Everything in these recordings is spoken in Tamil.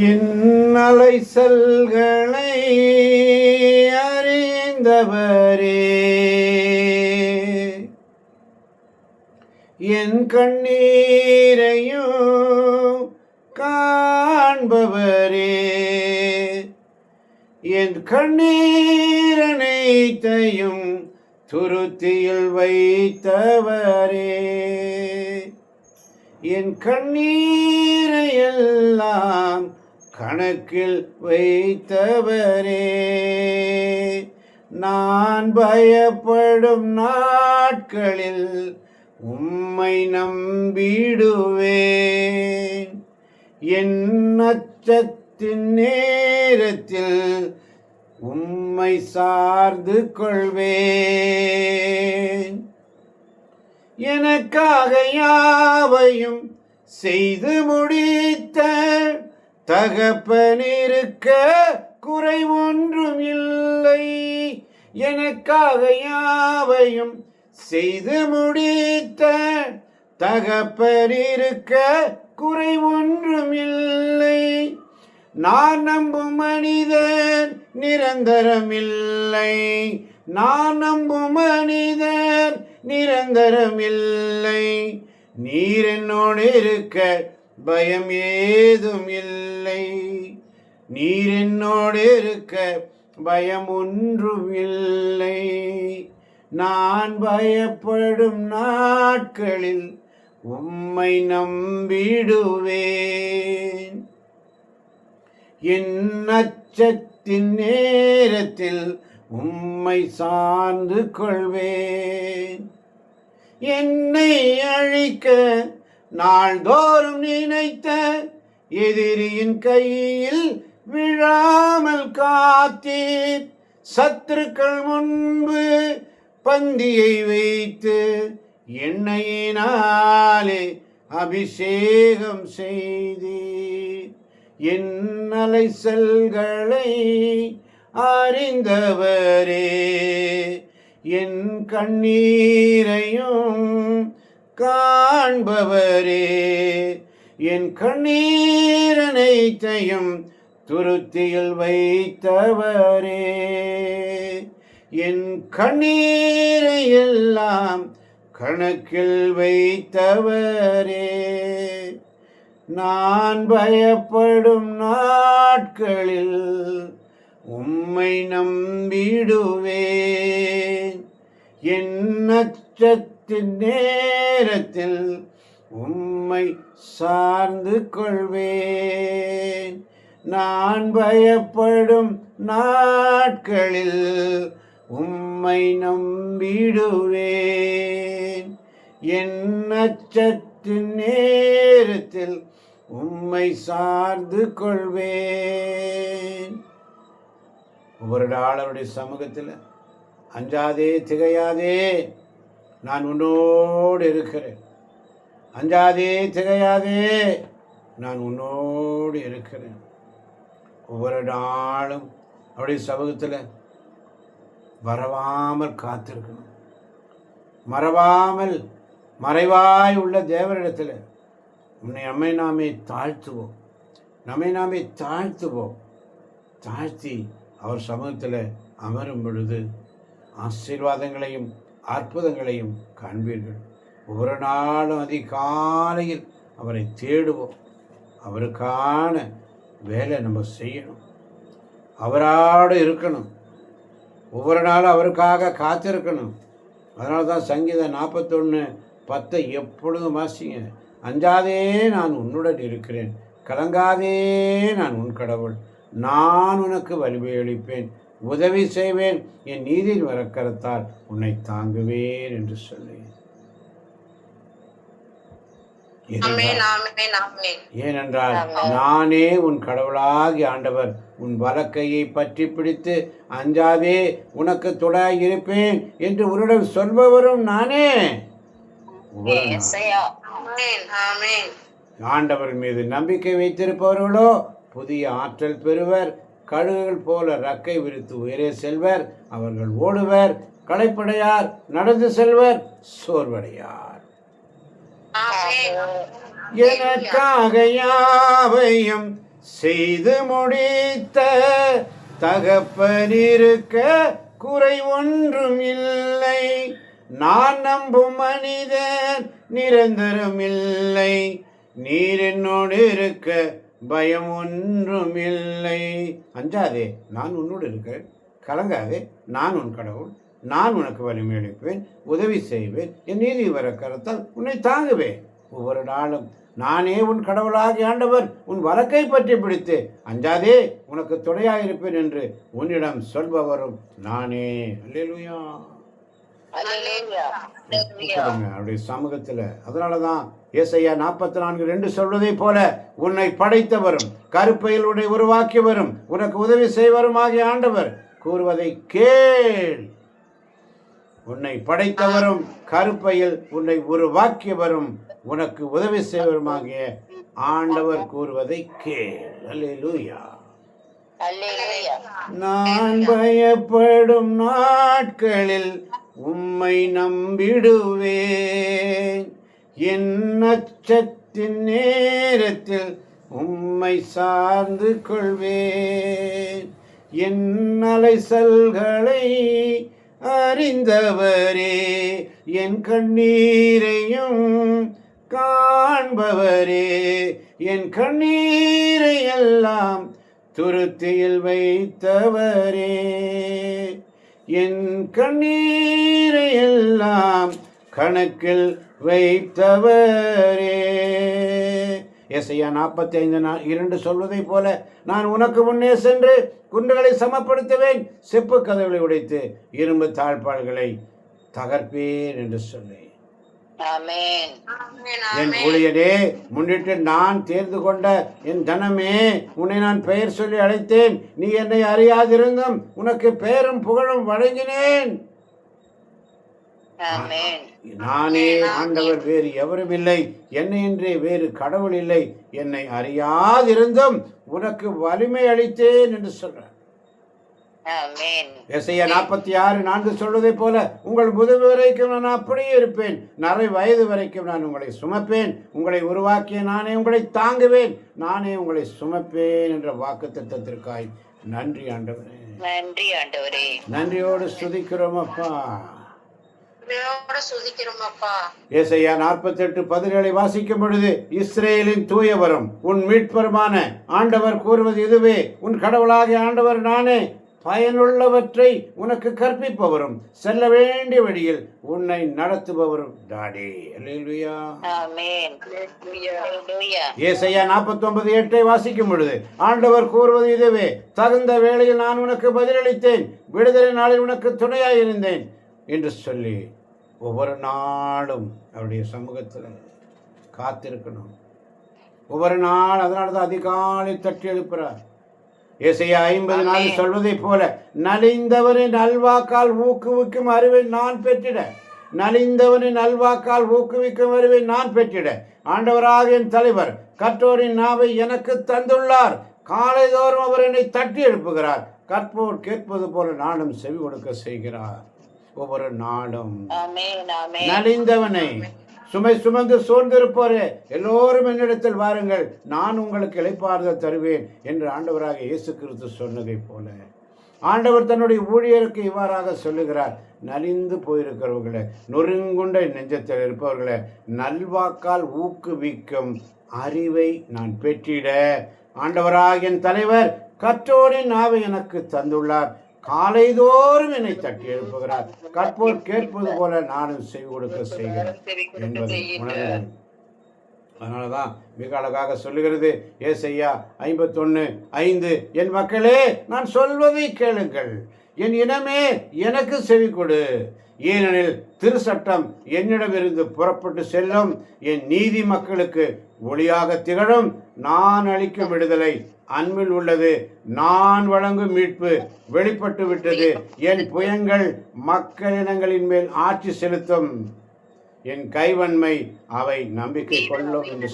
என் அலைச்சல்களை அறிந்தவரே, என் கண்ணீரையும் காண்பவரே, என் கண்ணீரனைத்தையும் துருத்தியில் வைத்தவரே, என் கண்ணீரை எல்லாம் கணக்கில் வைத்தவரே, நான் பயப்படும் நாட்களில் உம்மை நம்பிடுவேன். என் அச்சத்தின் நேரத்தில் உம்மை சார்ந்து கொள்வேன். எனக்காக யாவையும் செய்து முடித்த தகப்பனிருக்க குறை ஒன்றும் இல்லை. எனக்காக யாவையும் செய்து முடித்த தகப்பனிருக்க குறை ஒன்றும் இல்லை. நான் நம்பும் மனிதர் நிரந்தரமில்லை. நான் நம்பும் மனிதர் நிரந்தரமில்லை. நீர் என்னோடு இருக்க பயம் ஏதும் இல்லை. நீர் என்னோடு இருக்க பயம் ஒன்றும் இல்லை. நான் பயப்படும் நாட்களில் உம்மை நம்பிடுவேன். என் அச்சத்தின் நேரத்தில் உம்மை சார்ந்து கொள்வேன். என்னை அழிக்க நாள்தோறும் நினைத்த எதிரியின் கையில் விழாமல் காத்தீர். சத்துருக்கள் முன்பு பந்தியை வைத்து எண்ணெயினாலே அபிஷேகம் செய்தீர். என் அலைச்சல்களை அறிந்தவரே, என் கண்ணீரையும் காண்பவரே, என் கண்ணீரனைத்தையும் துருத்தியில் வைத்தவரே, என் கண்ணீரை எல்லாம் கணக்கில் வைத்தவரே, நான் பயப்படும் நாட்களில் உம்மை நம்பிடுவேன். என் அச்சத்தின் நேரத்தில் உம்மை சார்ந்து கொள்வேன். நான் பயப்படும் நாட்களில் உம்மை நம்பிடுவேன். என் அச்சத்தின் நேரத்தில் உம்மை சார்ந்து கொள்வேன். ஒவ்வொரு நாளுடைய சமூகத்தில் அஞ்சாதே திகையாதே, நான் உன்னோடு இருக்கிறேன். அஞ்சாதே திகையாதே, நான் உன்னோடு இருக்கிறேன். ஒவ்வொரு நாளும் அவருடைய சமூகத்தில் மறவாமல் காத்திருக்கணும். மறவாமல் மறைவாய் உள்ள தேவரிடத்தில் நம்மை நாமே தாழ்த்துவோம். நம்மை நாமே தாழ்த்துவோம். தாழ்த்தி அவர் சமூகத்தில் அமரும் பொழுது ஆசீர்வாதங்களையும் அற்புதங்களையும் காண்பீர்கள். ஒவ்வொரு நாளும் அதிகாலையில் அவரை தேடுவோம். அவருக்கான வேலை நம்ம செய்யணும். அவரோடு இருக்கணும். ஒவ்வொரு நாளும் அவருக்காக காத்திருக்கணும். அதனால தான் சங்கீதம் 41:10 எப்பொழுதும் வாசிங்க. அஞ்சாதே, நான் உன்னுடன் இருக்கிறேன். கலங்காதே, நான் உன் கடவுள். நான் உனக்கு வலிமையளிப்பேன், உதவி செய்வேன், என் நீதியின் வரக்கரத்தால் உன்னை தாங்குவேன் என்று சொல்லி. ஏனென்றால் நானே உன் கடவுளாகி ஆண்டவர். உன் வலக்கையை பற்றி பிடித்து அஞ்சாதே, உனக்கு துணை இருப்பேன் என்று உன்னிடம் சொல்பவரும் நானே. ஆண்டவர் மீது நம்பிக்கை வைத்திருப்பவர்களோ புதிய ஆற்றல் பெறுவர். கழுகுகள் போல ரக்கை விரித்து உயரே செல்வர். அவர்கள் ஓடுவர், களைப்படையார், நடந்து செல்வர், சோர்வடையார். எனக்காக யாவையும் செய்து முடித்த தகப்பன் இருக்க குறை ஒன்றும் இல்லை. நான் நம்பும் மனிதன் நிரந்தரம் இல்லை. நீர் என்னோடு இருக்க பயம் ஒன்றும் இல்லை. அஞ்சாதே, நான் உன்னோடு இருக்கிறேன். கலங்காதே, நான் உன் கடவுள். நான் உனக்கு வலிமை அளிப்பேன், உதவி செய்வேன். என் நீதி வர கரத்தால் உன்னை தாங்குவேன். ஒவ்வொரு நாளும் நானே உன் கடவுளாகி ஆண்டவர் உன் வழக்கை பற்றி பிடித்து அஞ்சாதே, உனக்கு துணையாக இருப்பேன் என்று உன்னிடம் சொல்பவரும் நானே. அல்லேலூயா. அவருடைய சமூகத்தில். அதனாலதான் ஏசாயா 44:2 சொல்வதை போல, உன்னை படைத்தவரும் கருப்பையில் உன்னை உருவாக்கியவரும் உனக்கு உதவி செய்வருமாகிய ஆண்டவர் கூறுவதை கேள். உன்னை படைத்தவரும் கருப்பையில் உன்னை உருவாக்கியவரும் உனக்கு உதவி செய்வருமாகிய ஆண்டவர் கூறுவதை கேள். அல்லேலூயா. நான் பயப்படும் நாட்களில் உம்மை நம்பிடுவேன். என் அச்சத்தின் நேரத்தில் உம்மை சார்ந்து கொள்வேன். என் அலைசல்களை அறிந்தவரே, என் கண்ணீரையும் காண்பவரே, என் கண்ணீரை எல்லாம் துருத்தியில் வைத்தவரே, என் கண்ணீரை எல்லாம் கணக்கில் வைத்தவரே. ஏசாயா 45:2 சொல்வதை போல, நான் உனக்கு முன்னே சென்று குன்றுகளை சமப்படுத்துவேன், செப்பு கதவுகளை உடைத்து இரும்பு தாழ்பாள்களை தகர்ப்பேன் என்று சொன்னேன். என் ஊழியனே, முன்னிட்டு நான் தேர்ந்து கொண்ட என் ஜனமே, உன்னை நான் பெயர் சொல்லி அழைத்தேன். நீ என்னை அறியாதிருந்தும் உனக்கு பெயரும் புகழும் வழங்கினேன். நானே ஆண்டவர், வேறு எவரும் இல்லை. என்னை என்றே வேறு கடவுள் இல்லை. என்னை அறியாதிருந்தும் உனக்கு வலிமை அளித்தேன் என்று சொல்றார். ஏசாயா 46:4 சொல்வதை போல, உங்கள் முதுகு வரைக்கும் நான் அப்படியே இருப்பேன், நரை வயது வரைக்கும் நான் உங்களை சுமப்பேன். உங்களை உருவாக்கிய நானே உங்களை தாங்குவேன், நானே உங்களை சுமப்பேன் என்ற வாக்குத்தத்தத்திற்காய் நன்றி ஆண்டவரே. நன்றி ஆண்டவரே. நன்றியோடு ஸ்துதிக்கிறோம் அப்பா. ஏசாயா 48:17 வாசிக்கும் பொழுது, இஸ்ரேலின் தூயவரும் உன் மீட்பருமான ஆண்டவர் கூறுவது இதுவே, உன் கடவுளாகிய ஆண்டவர் நானே, பயனுள்ளவற்றை உனக்கு கற்பிப்பவரும் செல்ல வேண்டிய வழியில் உன்னை நடத்துபவரும் டாடே. அல்லேலூயா. ஏசாயா 49:8 வாசிக்கும் பொழுது, ஆண்டவர் கூறுவது இதுவே, தகுந்த வேளையில் நான் உனக்கு பதிலளித்தேன், விடுதலை நாளில் உனக்கு துணையாய் இருந்தேன் என்று சொல்லி ஒவ்வொரு நாளும் அவருடைய சமூகத்தில் காத்திருக்கணும். ஒவ்வொரு நாள். அதனாலதான் அதிகாலை தட்டி எழுப்புறார். ஏசாயா 50:4 சொல்வதை போல, நலிந்தவனின் நல்வாக்கால் ஊக்குவிக்கும் அறிவை நான் பெற்றிட, நலிந்தவனின் நல்வாக்கால் ஊக்குவிக்கும் அறிவை நான் பெற்றிட ஆண்டவராக என் தலைவர் கற்றோரின் நாவை எனக்கு தந்துள்ளார். காலைதோறும் அவர் என்னை தட்டி எழுப்புகிறார். கற்போர் கேட்பது போல நானும் செவி கொடுக்க செய்கிறார். ஒவ்வொரு நாளும் நலிந்தவனை, சுமை சுமந்து சோர்ந்திருப்போரே, எல்லோரும் என்னிடத்தில் வாருங்கள், நான் உங்களுக்கு இளைப்பாறுதல் தருவேன் என்று ஆண்டவராக இயேசு கிறிஸ்து சொன்னதை போல ஆண்டவர் தன்னுடைய ஊழியருக்கு இவ்வாறாக சொல்லுகிறார். நலிந்து போயிருக்கிறவர்களே, நொறுங்குண்ட நெஞ்சத்தில் இருப்பவர்களே, நல்வாக்கால் ஊக்குவிக்கும் அறிவை நான் பெற்றிட ஆண்டவராக என் தலைவர் கற்றோரின் நாவை எனக்கு தந்துள்ளார். காலைதோறும் என்னை தட்டி எழுப்புகிறார். கற்போர் கேட்பது போல நானும் செவி கொடுக்க செய்கிறேன் என்பதை உணர்கிறேன். அதனாலதான் மிக அழகாக சொல்லுகிறது ஏசாயா 51:5, என் மக்களே, நான் சொல்வதை கேளுங்கள், என் இனமே எனக்கு செவி கொடு. ஏனெனில் திருச்சட்டம் என்னிடமிருந்து புறப்பட்டு செல்லும், என் நீதி மக்களுக்கு ஒளியாக திகழும். நான் அளிக்கும் விடுதலை அன்பில் உள்ளது, நான் வழங்கும் மீட்பு வெளிப்பட்டு விட்டது. என் புயங்கள் மக்களினங்களின் மேல் ஆட்சி செலுத்தும், என் கைவன்மை அவை நம்பிக்கை கொள்ளும் என்று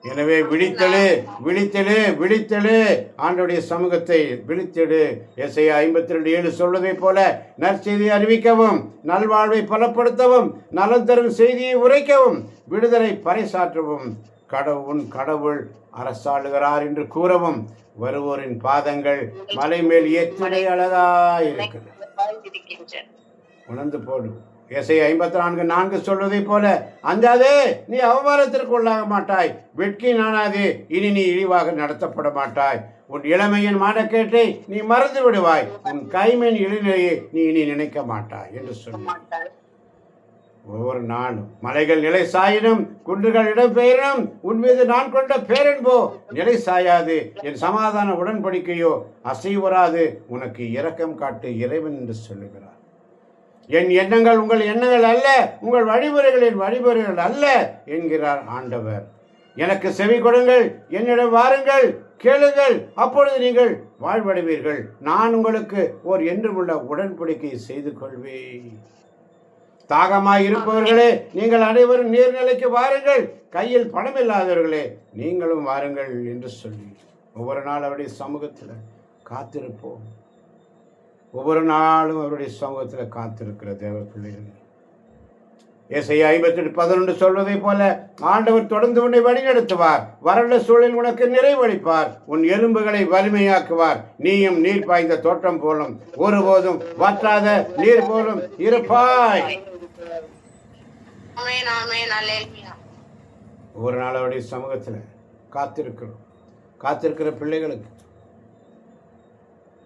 எனவே விழித்தெழு, விழித்தெழு, விழித்தெழு. ஆண்டவருடைய சமூகத்தை விழித்தெழு. எசையா 52:7 சொல்வதைப் போல நற்செய்தியை அறிவிக்கவும், நல்வாழ்வை பலப்படுத்தவும், நலம் தரும் செய்தியை உரைக்கவும், விடுதலை பறைசாற்றவும், உன் கடவுள் அரசாளுகிறார் என்று கூறவும், வருவோரின் பாதங்கள் மலை மேல் எத்தனை அழகாயிருக்கிறது. உணர்ந்து போடு. எசையா 54:4 சொல்வதைப் போல, அஞ்சாதே, நீ அவமானத்திற்கு உள்ளாக மாட்டாய், வெட்கி நாணாதே, இனி நீ இழிவாக நடத்தப்பட மாட்டாய். உன் இளமையின் மானக்கேட்டை நீ மறந்து விடுவாய், உன் கைமையின் இளைநிலையை நீ இனி நினைக்க மாட்டாய் என்று சொன்னார். ஒவ்வொரு நாளும் மலைகள் நிலை சாயினும், குன்றுகள் இடம்பெயரினும், உன் மீது நான் கொண்ட பேரன்போ நிலை சாயாது, என் சமாதான உடன்படிக்கையோ அசைவராது, உனக்கு இரக்கம் காட்டு இறைவன் என்று சொல்லுகிறார். என் எண்ணங்கள் உங்கள் எண்ணங்கள் அல்ல, உங்கள் வழிமுறைகளின் வழிமுறைகள் அல்ல என்கிறார் ஆண்டவர். எனக்கு செவி கொடுங்கள், என்னிடம் வாருங்கள், கேளுங்கள், அப்பொழுது நீங்கள் வாழ்வடைவீர்கள். நான் உங்களுக்கு ஓர் என்றுமுள்ள உடன்படிக்கை செய்து கொள்வேன். தாகமாய் இருப்பவர்களே, நீங்கள் அனைவரும் நீர்நிலைக்கு வாருங்கள், கையில் பணம் இல்லாதவர்களே நீங்களும் வாருங்கள் என்று சொல்லி ஒவ்வொரு நாள் அவருடைய சமூகத்தில் காத்திருப்போம். ஒவ்வொரு நாளும் அவருடைய சமூகத்தில் காத்திருக்கிற தேவ பிள்ளைகள். எசையா 58:11 சொல்வதைப் போல, ஆண்டவர் தொடர்ந்து உன்னை வழிநடத்துவார், வறண்ட சூழலில் உனக்கு நிறைவளிப்பார், உன் எலும்புகளை வலிமையாக்குவார், நீயும் நீர் பாய்ந்த தோட்டம் போலும், ஒருபோதும் வற்றாத நீர் போலும் இருப்பாய். ஒவ்வொரு நாள் அவருடைய சமூகத்தில் காத்திருக்கிற பிள்ளைகளுக்கு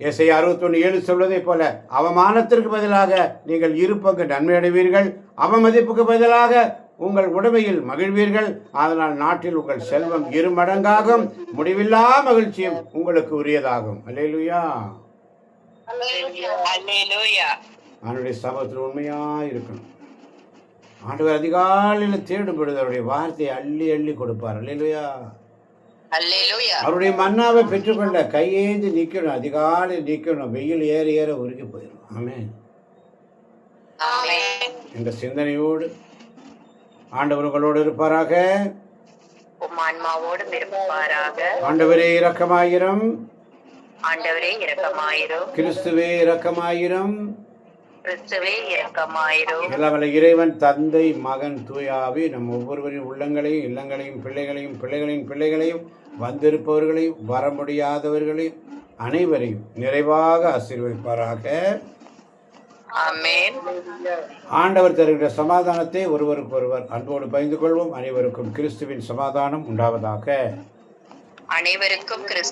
எசையா 61:7 சொல்வதைப் போல, அவமானத்திற்கு பதிலாக நீங்கள் இருப்பங்கு நன்மை அடைவீர்கள், அவமதிப்புக்கு பதிலாக உங்கள் உடைமையில் மகிழ்வீர்கள், அதனால் நாட்டில் உங்கள் செல்வம் 2 மடங்காகும், முடிவில்லா மகிழ்ச்சியும் உங்களுக்கு உரியதாகும். அல்லேலூயா. அவனுடைய சமூகத்தில் உண்மையாக இருக்கணும். ஆண்டவர் அதிகாலையில் தேடும் பொழுது அவருடைய வார்த்தையை அள்ளி அள்ளி கொடுப்பார். அல்லேலூயா. அவருடைய மன்னாவை பெற்றுக்கொண்ட கையேந்தி நிற்கணும், அதிகாலை நிற்கணும், வெயில் ஏற ஏற உருகி போயிடும். ஆமென். என்ற சிந்தனையோடு ஆண்டவர் உங்களோடு இருப்பாராக. ஆண்டவரே இரக்கமாயிரும், கிறிஸ்துவே இரக்கமாயிரும், எல்லாம் இறைவன் தந்தை மகன் தூயாவி நம் ஒவ்வொருவரின் உள்ளங்களையும் இல்லங்களையும் பிள்ளைகளையும் பிள்ளைகளின் பிள்ளைகளையும் வந்திருப்பவர்களையும் வர முடியாதவர்களையும் அனைவரையும் நிறைவாக ஆசீர்வதிப்பாராக. ஆண்டவர் தருகிற சமாதானத்தை ஒருவருக்கு ஒருவர் அன்போடு பகிர்ந்து கொள்வோம். அனைவருக்கும் கிறிஸ்துவின் சமாதானம் உண்டாவதாக. அனைவருக்கும் கிறிஸ்து